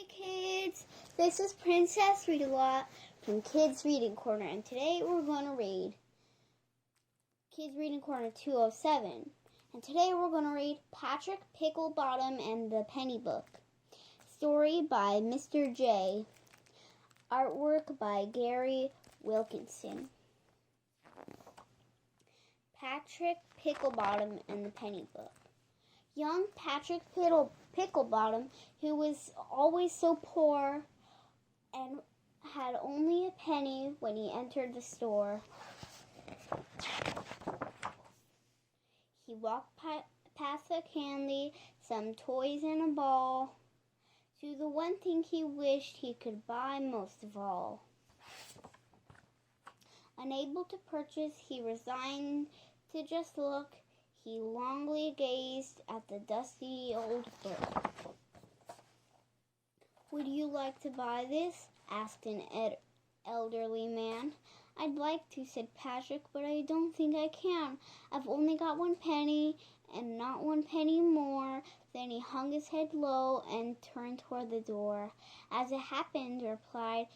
kids! This is Princess Readalong from Kids Reading Corner, and today we're going to read Kids Reading Corner 207. And today we're going to read Patrick Picklebottom and the Penny Book. Story by Mr. J. Artwork by Gary Wilkinson. Patrick Picklebottom and the Penny Book. Young Patrick Picklebottom, who was always so poor and had only a penny when he entered the store. He walked past the candy, some toys and a ball, to the one thing he wished he could buy most of all. Unable to purchase, he resigned to just look. He longingly gazed at the dusty old book. "Would you like to buy this?" asked an elderly man. "I'd like to," said Patrick, "but I don't think I can. I've only got 1 penny, and not 1 penny more." Then he hung his head low and turned toward the door. "As it happened," replied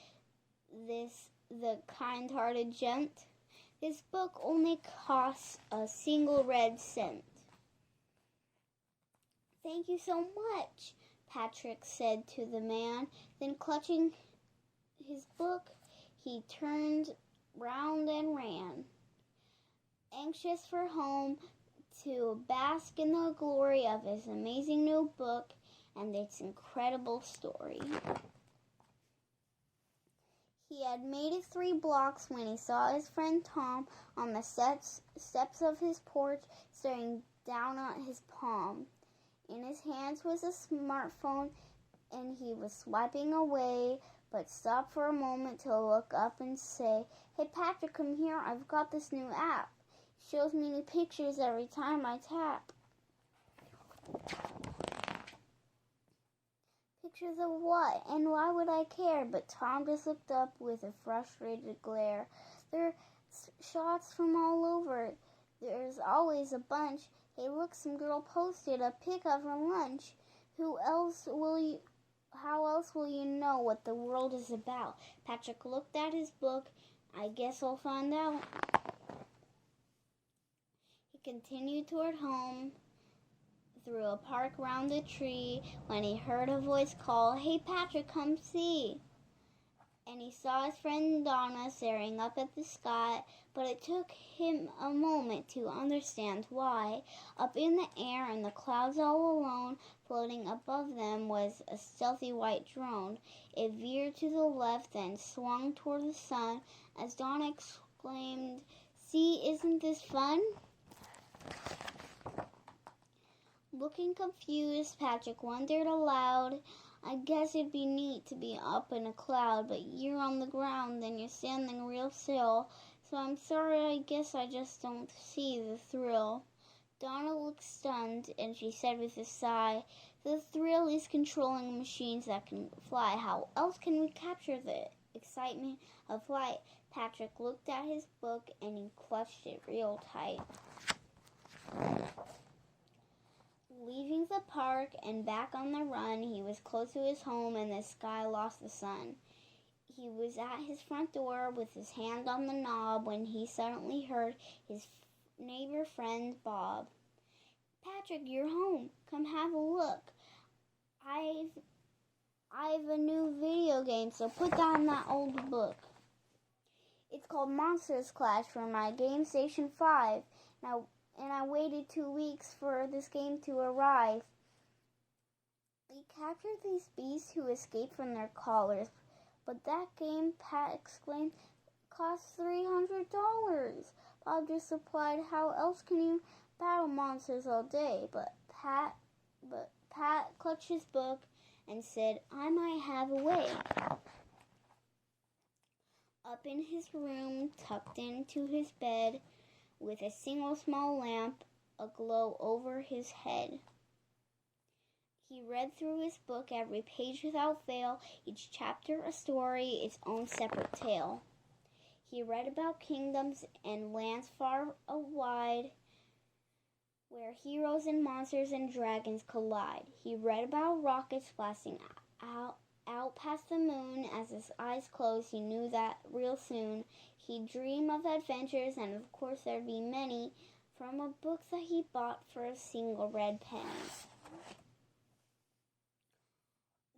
the kind-hearted gent, "this book only costs a single red cent." "Thank you so much," Patrick said to the man. Then, clutching his book, he turned round and ran, anxious for home, to bask in the glory of his amazing new book and its incredible story. He had made it 3 blocks when he saw his friend Tom on the steps of his porch, staring down at his palm. In his hands was a smartphone, and he was swiping away, but stopped for a moment to look up and say, "Hey Patrick, come here. I've got this new app. It shows me new pictures every time I tap." "Pictures of what? And why would I care?" But Tom just looked up with a frustrated glare. "There are shots from all over. There's always a bunch. Hey, look, some girl posted a pic of her lunch. How else will you know what the world is about?" Patrick looked at his book. "I guess I'll find out." He continued toward home, through a park round a tree, when he heard a voice call, "Hey Patrick, come see." And he saw his friend Donna staring up at the sky, but it took him a moment to understand why. Up in the air, in the clouds all alone, floating above them, was a stealthy white drone. It veered to the left, then swung toward the sun, as Donna exclaimed, "See, isn't this fun?" Looking confused, Patrick wondered aloud, "I guess it'd be neat to be up in a cloud, but you're on the ground and you're standing real still, so I'm sorry, I guess I just don't see the thrill." Donna looked stunned, and she said with a sigh, "The thrill is controlling machines that can fly. How else can we capture the excitement of flight?" Patrick looked at his book, and he clutched it real tight. Leaving the park and back on the run, he was close to his home and the sky lost the sun. He was at his front door with his hand on the knob when he suddenly heard his neighbor friend Bob. "Patrick, you're home. Come have a look. I've a new video game, so put down that old book. It's called Monsters Clash for my Game Station 5. And I waited 2 weeks for this game to arrive. We captured these beasts who escaped from their collars. But that game," Pat exclaimed, "costs $300. Bob just replied, "How else can you battle monsters all day?" But Pat clutched his book and said, "I might have a way." Up in his room, tucked into his bed, with a single small lamp aglow over his head, he read through his book, every page without fail, each chapter a story, its own separate tale. He read about kingdoms and lands far and wide, where heroes and monsters and dragons collide. He read about rockets blasting out out past the moon. As his eyes closed, he knew that real soon he'd dream of adventures, and of course there'd be many, from a book that he bought for a single red penny.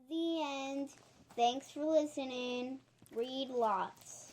The end. Thanks for listening. Read lots.